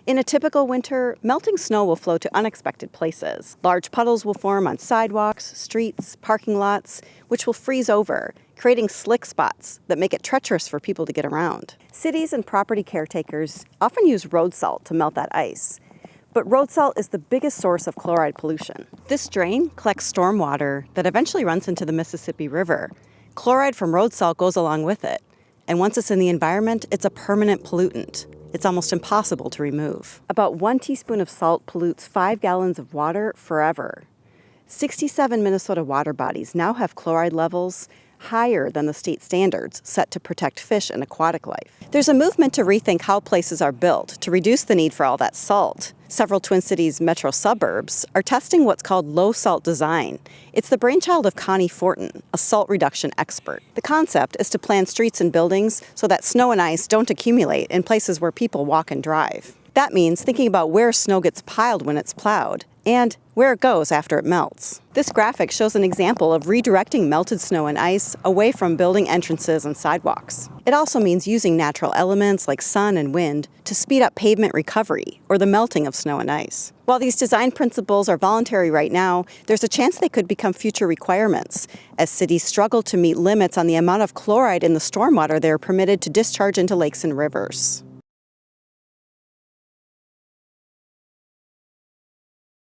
In a typical winter, melting snow will flow to unexpected places. Large puddles will form on sidewalks, streets, parking lots, which will freeze over, creating slick spots that make it treacherous for people to get around. Cities and property caretakers often use road salt to melt that ice. But road salt is the biggest source of chloride pollution. This drain collects stormwater that eventually runs into the Mississippi River. Chloride from road salt goes along with it. And once it's in the environment, it's a permanent pollutant. It's almost impossible to remove. About 1 teaspoon of salt pollutes 5 gallons of water forever. 67 Minnesota water bodies now have chloride levels higher than the state standards set to protect fish and aquatic life. There's a movement to rethink how places are built to reduce the need for all that salt. Several Twin Cities metro suburbs are testing what's called low-salt design. It's the brainchild of Connie Fortin, a salt reduction expert. The concept is to plan streets and buildings so that snow and ice don't accumulate in places where people walk and drive. That means thinking about where snow gets piled when it's plowed and where it goes after it melts. This graphic shows an example of redirecting melted snow and ice away from building entrances and sidewalks. It also means using natural elements like sun and wind to speed up pavement recovery or the melting of snow and ice. While these design principles are voluntary right now, there's a chance they could become future requirements as cities struggle to meet limits on the amount of chloride in the stormwater they are permitted to discharge into lakes and rivers.